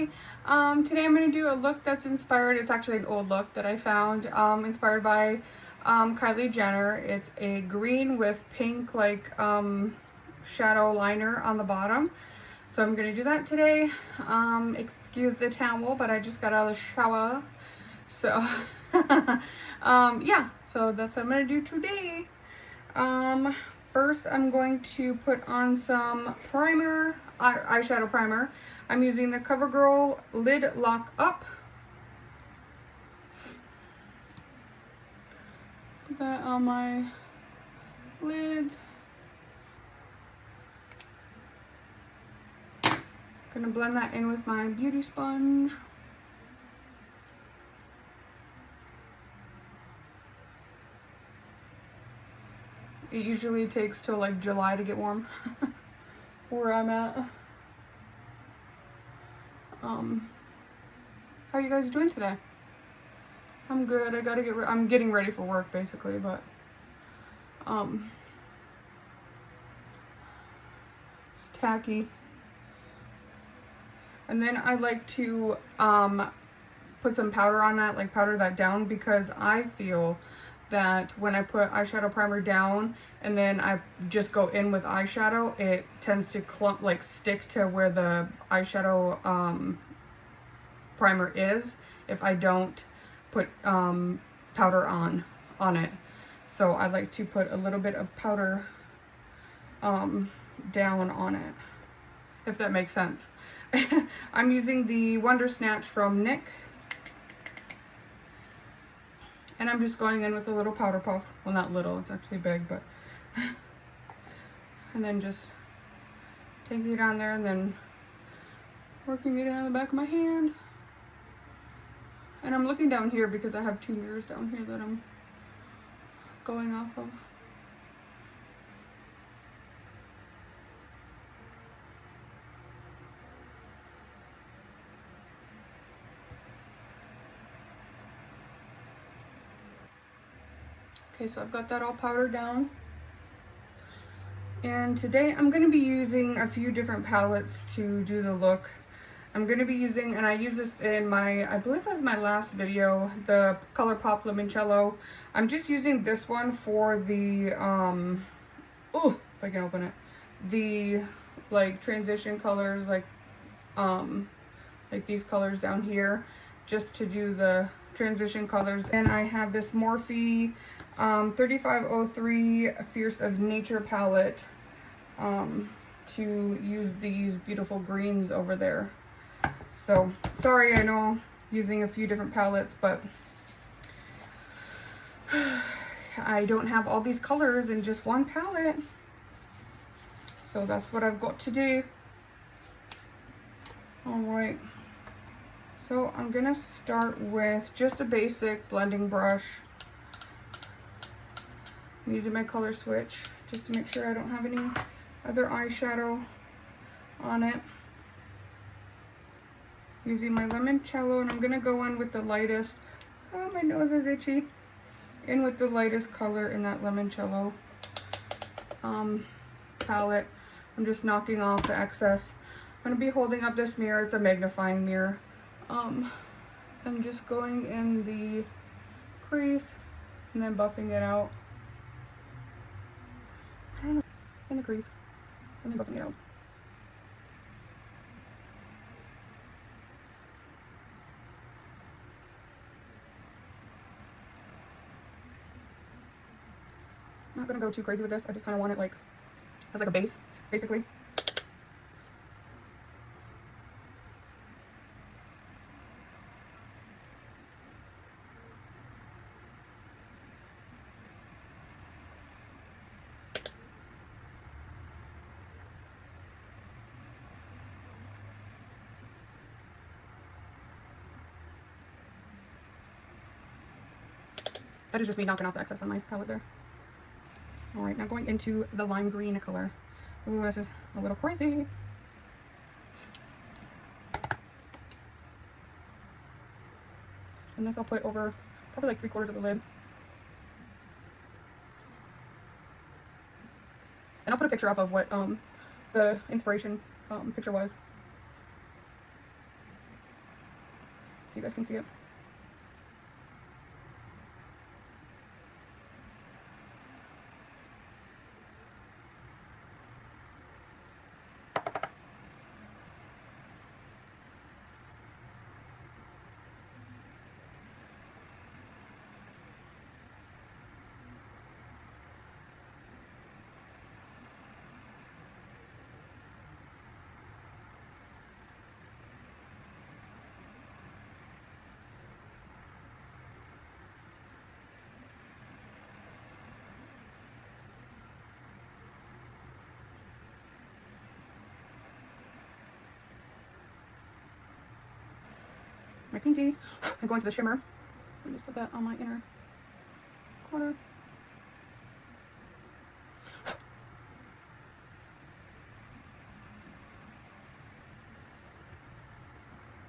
Today I'm going to do a look that's inspired. It's actually an old look that I found, inspired by Kylie Jenner. It's a green with pink like shadow liner on the bottom. So I'm going to do that today. Excuse the towel, but I just got out of the shower. So yeah, so that's what I'm going to do today. First I'm going to put on some primer, eyeshadow primer. I'm using the CoverGirl Lid Lock Up. Put that on my lid. Gonna blend that in with my beauty sponge. It usually takes till like July to get warm where I'm at. How are you guys doing today? I'm good. I'm getting ready for work basically, but it's tacky. And then I like to put some powder on that, like powder that down, because I feel that when I put eyeshadow primer down and then I just go in with eyeshadow, it tends to clump, like stick to where the eyeshadow primer is if I don't put powder on it. So I like to put a little bit of powder down on it, if that makes sense. I'm using the Wonder Snatch from NYX. And I'm just going in with a little powder puff. Well, not little, it's actually big, but... and then just taking it on there and then working it on the back of my hand. And I'm looking down here because I have two mirrors down here that I'm going off of. Okay, so I've got that all powdered down. And today I'm going to be using a few different palettes to do the look. I'm going to be using, and I use this in my, I believe it was my last video, the ColourPop Limoncello. I'm just using this one for the, oh, if I can open it, the like transition colors, like these colors down here, just to do the transition colors. And I have this Morphe 3503 Fierce of Nature palette to use these beautiful greens over there. So sorry, I know using a few different palettes, but I don't have all these colors in just one palette. So that's what I've got to do. All right. So I'm gonna start with just a basic blending brush. I'm using my color switch just to make sure I don't have any other eyeshadow on it. Using my Limoncello, and I'm gonna go in with the lightest, oh my nose is itchy, in with the lightest color in that Limoncello palette. I'm just knocking off the excess. I'm gonna be holding up this mirror, it's a magnifying mirror. I'm just going in the crease and then buffing it out. I don't know, in the crease and then buffing it out. I'm not gonna go too crazy with this. I just kind of want it like as like a base, basically. That is just me knocking off the excess on my palette there. All right, now going into the lime green color. Ooh, this is a little crazy. And this I'll put over probably like 3/4 of the lid. And I'll put a picture up of what the inspiration picture was. you guys can see it. My pinky. I'm going to the shimmer. Let me just put that on my inner corner.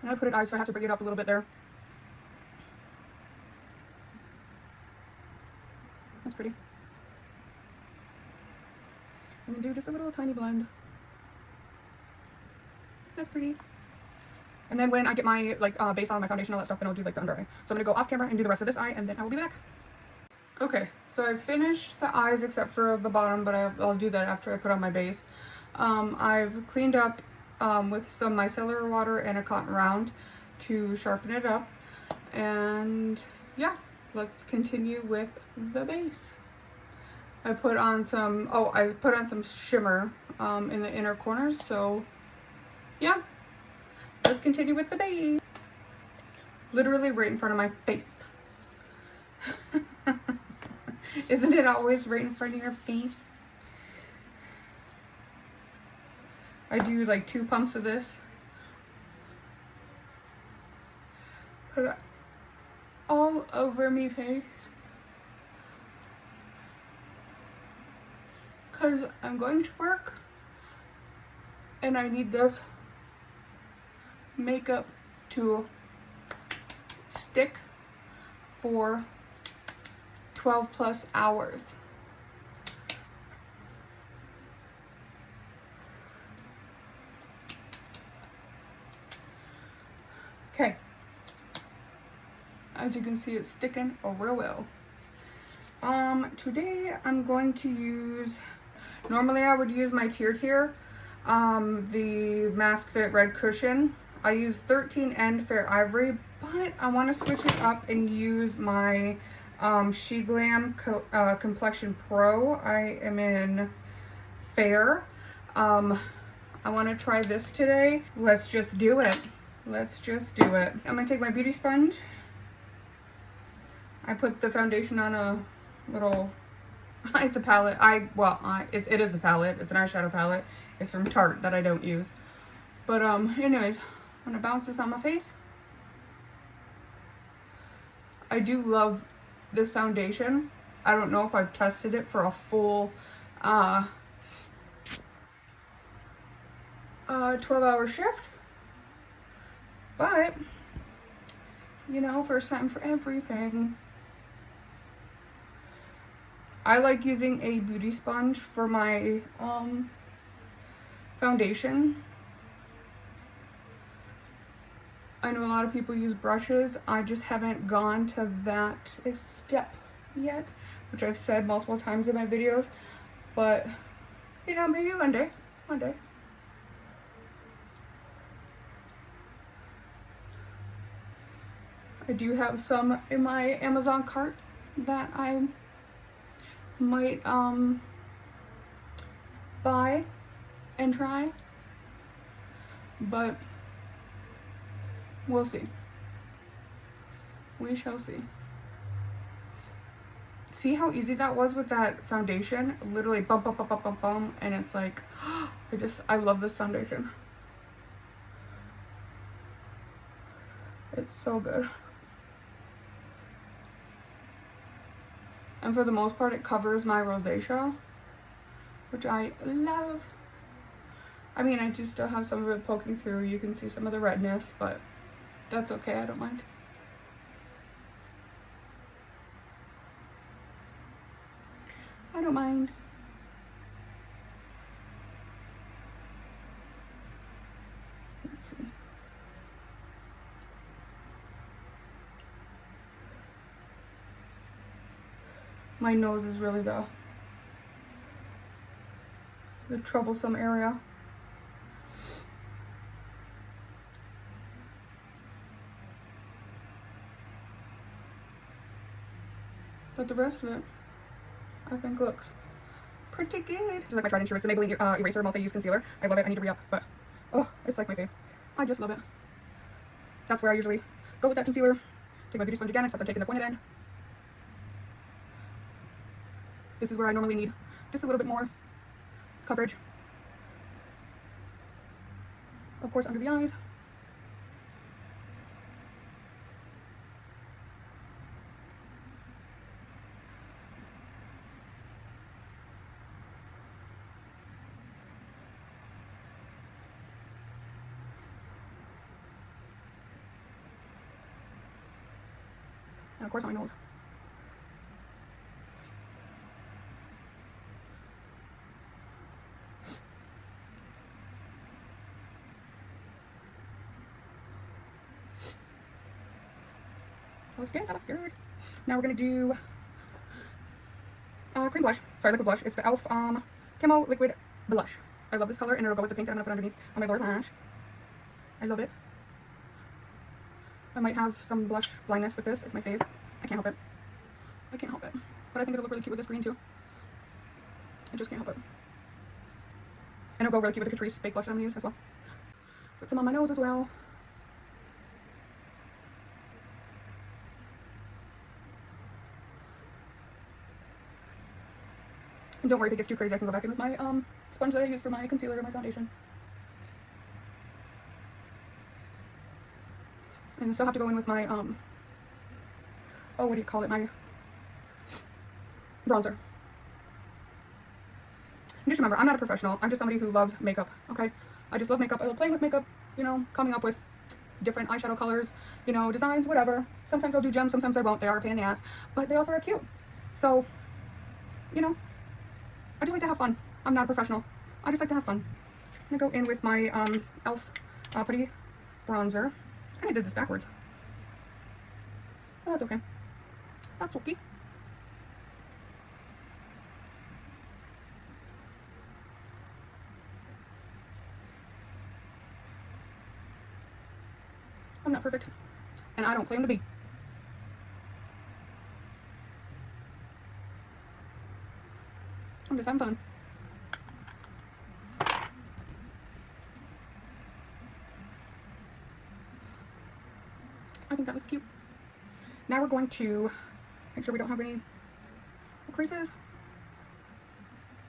And I put it eye, so I have to bring it up a little bit there. That's pretty. And then do just a little tiny blend. That's pretty. And then when I get my base on, my foundation, all that stuff, then I'll do like the under eye. So I'm gonna go off camera and do the rest of this eye, and then I will be back. Okay, so I finished the eyes except for the bottom, but I'll do that after I put on my base. I've cleaned up with some micellar water and a cotton round to sharpen it up. And yeah, let's continue with the base. I put on some, shimmer in the inner corners, so yeah. Let's continue with the base. Literally right in front of my face. Isn't it always right in front of your face? I do like 2 pumps of this. Put it all over my face. Because I'm going to work and I need this makeup to stick for 12 plus hours. Okay, as you can see, it's sticking real well. Today I'm going to use, normally I would use my Tier, the Mask Fit Red Cushion. I use 13N Fair Ivory, but I want to switch it up and use my She Glam Complexion Pro. I am in Fair. I want to try this today. Let's just do it. Let's just do it. I'm going to take my beauty sponge. I put the foundation on a little, it's a palette. It is a palette. It's an eyeshadow palette. It's from Tarte that I don't use. But anyways, I'm gonna bounce this on my face. I do love this foundation. I don't know if I've tested it for a full 12-hour shift, but you know, first time for everything. I like using a beauty sponge for my foundation. I know a lot of people use brushes. I just haven't gone to that step yet, which I've said multiple times in my videos, but you know, maybe one day. I do have some in my Amazon cart that I might buy and try, but we'll see. We shall see. See how easy that was with that foundation? Literally bump, bump, bump, bump, bump, bump, and it's like, I love this foundation. It's so good. And for the most part, it covers my rosacea, which I love. I mean, I do still have some of it poking through. You can see some of the redness, but that's okay. I don't mind. I don't mind. Let's see. My nose is really the troublesome area. But the rest of it, I think looks pretty good. This is like my tried and true. It's the Maybelline Eraser Multi-Use Concealer. I love it. I need to re-up, but oh, it's like my fave. I just love it. That's where I usually go with that concealer. Take my beauty sponge again, except I'm taking the pointed end. This is where I normally need just a little bit more coverage. Of course, under the eyes. And of course on my nose. That looks good, that looks good. Now we're gonna do cream blush. Sorry, liquid blush. It's the e.l.f. Camo Liquid Blush. I love this color, and it'll go with the pink that I'm gonna put underneath on my lower lash. I love it. I might have some blush blindness with this. It's my fave. I can't help it. I can't help it. But I think it'll look really cute with this green too. I just can't help it. And it'll go really cute with the Catrice Baked Blush that I'm gonna use as well. Put some on my nose as well. And don't worry if it gets too crazy, I can go back in with my sponge that I use for my concealer and my foundation. And I still have to go in with my, oh, what do you call it? My bronzer. And just remember, I'm not a professional. I'm just somebody who loves makeup, okay? I just love makeup. I love playing with makeup, you know, coming up with different eyeshadow colors, you know, designs, whatever. Sometimes I'll do gems, sometimes I won't. They are a pain in the ass, but they also are cute. So, you know, I just like to have fun. I'm not a professional. I just like to have fun. I'm gonna go in with my e.l.f. Putty Bronzer. I kind of did this backwards. Oh, that's okay. That's okay. I'm not perfect, and I don't claim to be. I'm just having fun. I think that looks cute. Now we're going to make sure we don't have any creases.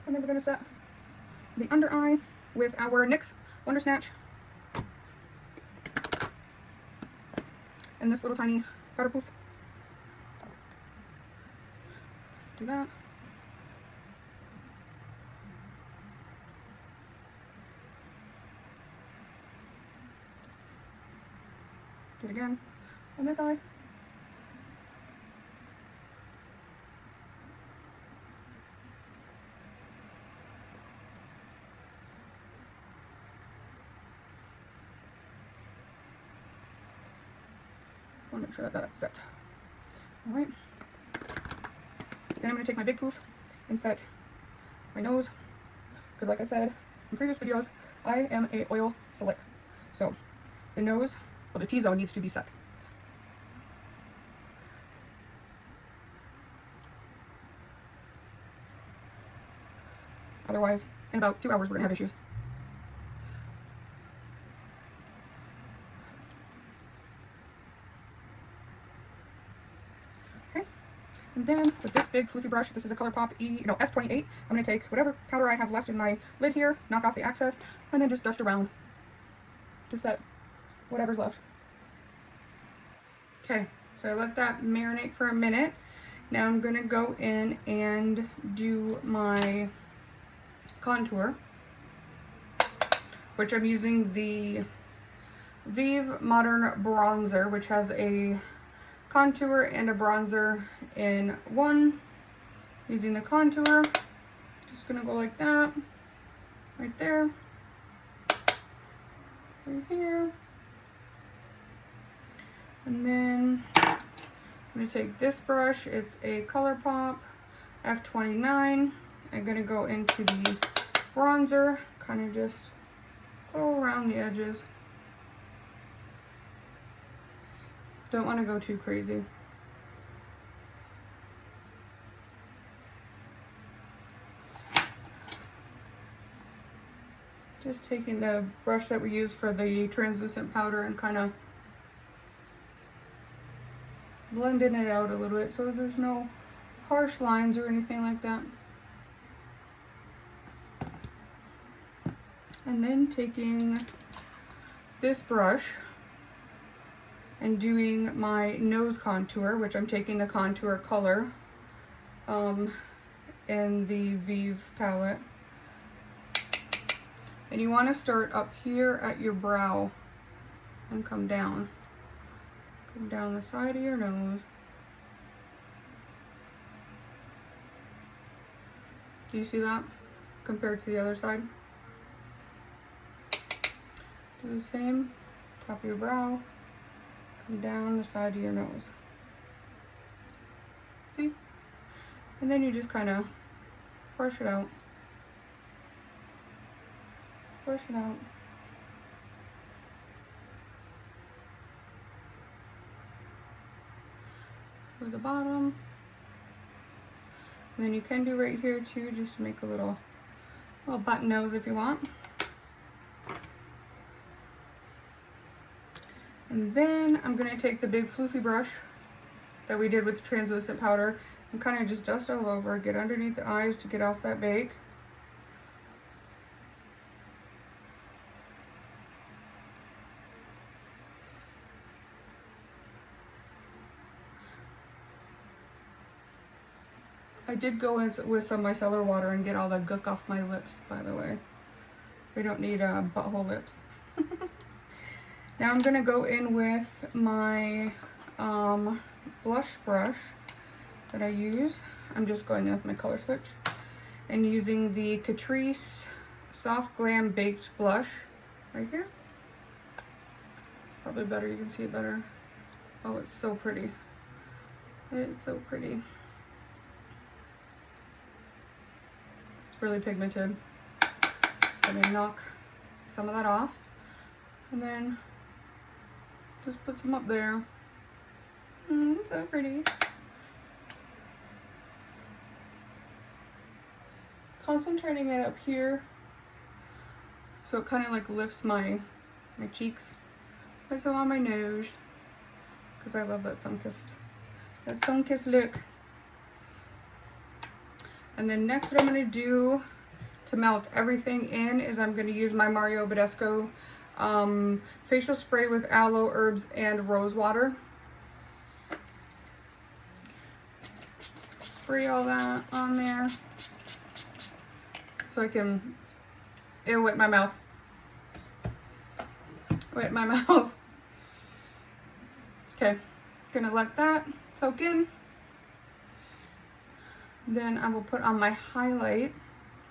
And then we're going to set the under eye with our NYX Wonder Snatch. And this little tiny powder poof. Do that. Do it again on this eye. I want to make sure that that's set. All right. Then I'm going to take my big poof and set my nose, because like I said in previous videos, I am a oil slick. So the nose, well, the T-zone needs to be set. Otherwise, in about 2 hours, we're going to have issues. Okay. And then with this big floofy brush, this is a ColourPop F28. I'm going to take whatever powder I have left in my lid here, knock off the excess, and then just dust around to set whatever's left. Okay, so I let that marinate for a minute. Now I'm going to go in and do my contour, which I'm using the Vive Modern Bronzer, which has a contour and a bronzer in one. Using the contour, just gonna go like that, right there, right here, and then I'm gonna take this brush. It's a ColourPop F29. I'm gonna go into the bronzer, kind of just go around the edges. Don't want to go too crazy. Just taking the brush that we use for the translucent powder and kind of blending it out a little bit so there's no harsh lines or anything like that. And then taking this brush and doing my nose contour, which I'm taking the contour color in the Vive palette. And you want to start up here at your brow and come down. Come down the side of your nose. Do you see that compared to the other side? Do the same, top of your brow, come down the side of your nose. See? And then you just kind of brush it out. Brush it out. For the bottom. And then you can do right here too, just to make a little button nose if you want. And then I'm gonna take the big floofy brush that we did with the translucent powder and kind of just dust all over, get underneath the eyes to get off that bake. I did go in with some micellar water and get all the gook off my lips, by the way. We don't need butthole lips. Now I'm gonna go in with my blush brush that I use. I'm just going in with my color switch and using the Catrice Soft Glam Baked Blush right here. It's probably better, you can see it better. Oh, it's so pretty. It's so pretty. It's really pigmented. I'm gonna knock some of that off and then just put some up there. So pretty. Concentrating it up here so it kind of like lifts my cheeks. Also on my nose, because I love that sun-kissed look. And then next what I'm going to do to melt everything in is I'm going to use my Mario Badescu facial spray with aloe, herbs, and rose water. Spray all that on there so I can, it'll wet my mouth. Wet my mouth. Okay, gonna let that soak in. Then I will put on my highlight,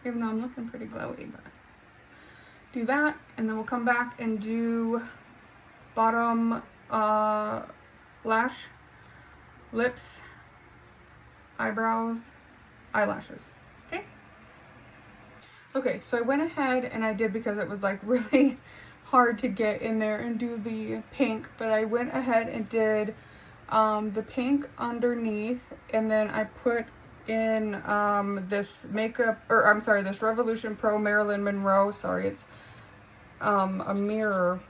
even though I'm looking pretty glowy, but do that, and then we'll come back and do bottom lash, lips, eyebrows, eyelashes. Okay? Okay, so I went ahead and I did, because it was like really hard to get in there and do the pink, but I went ahead and did the pink underneath, and then I put in this this Revolution Pro Marilyn Monroe. Sorry, it's a mirror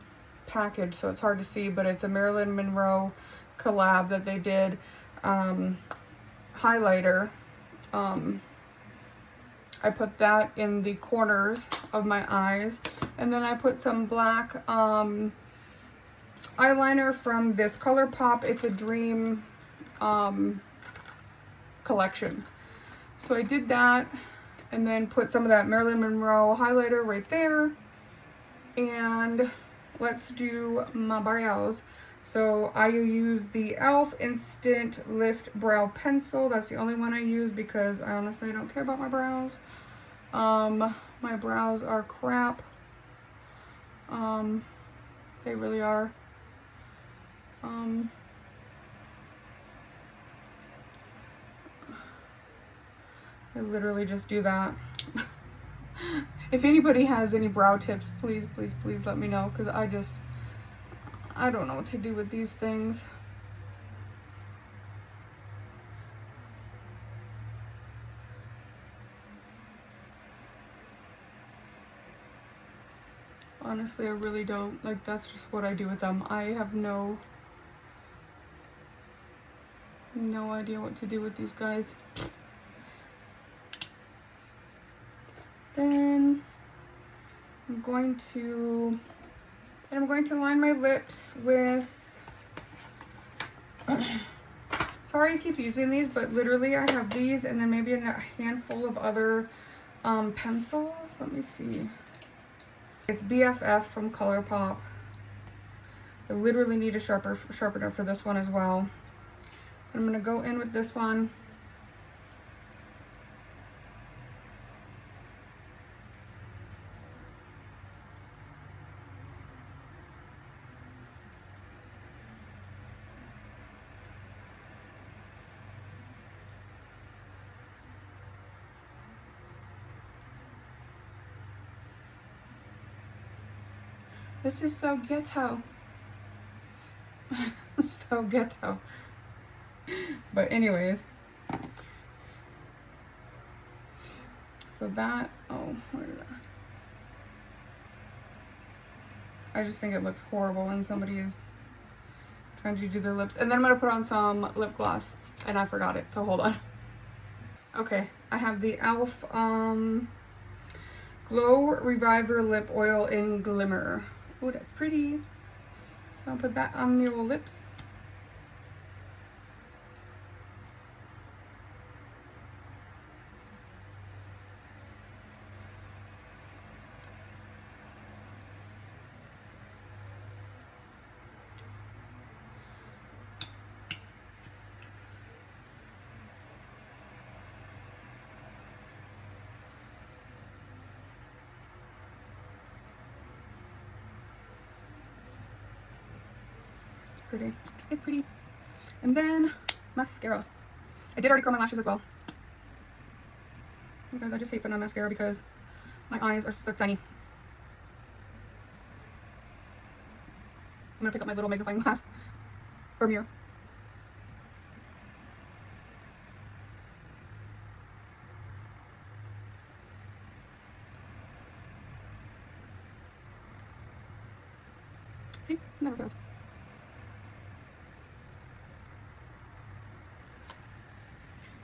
package, so it's hard to see, but it's a Marilyn Monroe collab that they did. Highlighter. I put that in the corners of my eyes, and then I put some black eyeliner from this ColourPop. It's a Dream collection. So I did that, and then put some of that Marilyn Monroe highlighter right there, and let's do my brows. So I use the e.l.f. Instant Lift Brow Pencil. That's the only one I use because I honestly don't care about my brows. My brows are crap. They really are. I literally just do that. If anybody has any brow tips, please, please, please let me know, because I don't know what to do with these things. Honestly, I really don't. Like, that's just what I do with them. I have no idea what to do with these guys. Then I'm going to line my lips with, sorry I keep using these, but literally I have these and then maybe a handful of other pencils. Let me see. It's BFF from ColourPop. I literally need a sharpener for this one as well. I'm gonna go in with this one. This is so ghetto. So ghetto. But anyways. So that, oh, where did I just think it looks horrible when somebody is trying to do their lips. And then I'm going to put on some lip gloss. And I forgot it, so hold on. Okay, I have the e.l.f. Glow Reviver Lip Oil in Glimmer. Oh, that's pretty. So I'll put that on your lips. Pretty. It's pretty. And then mascara. I did already curl my lashes as well. Because I just hate putting on mascara because my eyes are so tiny. I'm gonna pick up my little magnifying glass or mirror. See? Never fails.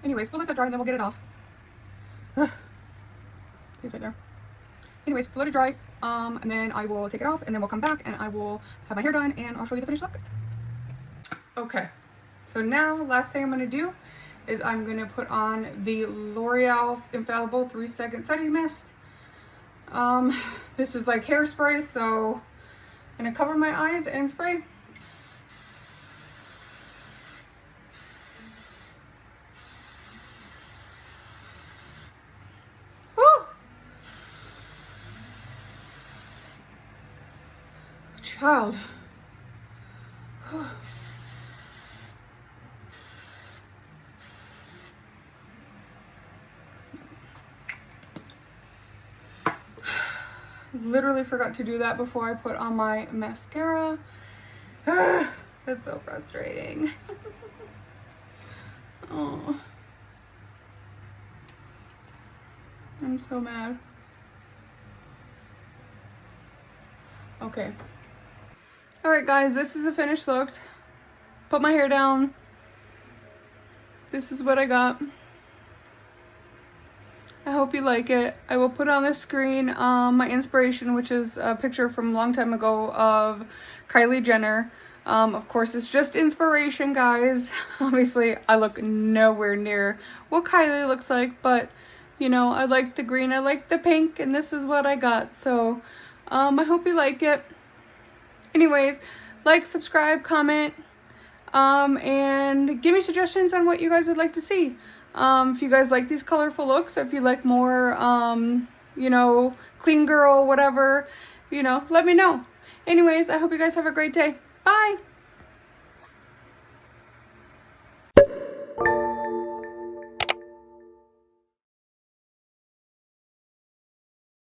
Anyways, we'll let that dry and then we'll get it off. See it right there. Anyways, we'll let it dry, and then I will take it off, and then we'll come back, and I will have my hair done, and I'll show you the finished look. Okay, so now, last thing I'm going to do is I'm going to put on the L'Oreal Infallible 3-Second Setting Mist. This is like hairspray, so I'm going to cover my eyes and spray. Child. Literally forgot to do that before I put on my mascara. That's so frustrating. Oh, I'm so mad. Okay. Alright guys, this is the finished look. Put my hair down. This is what I got. I hope you like it. I will put on the screen my inspiration, which is a picture from a long time ago of Kylie Jenner. Of course, it's just inspiration, guys. Obviously, I look nowhere near what Kylie looks like, but, you know, I like the green, I like the pink, and this is what I got. So, I hope you like it. Anyways, like, subscribe, comment, and give me suggestions on what you guys would like to see. If you guys like these colorful looks, if you like more, you know, clean girl, whatever, you know, let me know. Anyways, I hope you guys have a great day. Bye!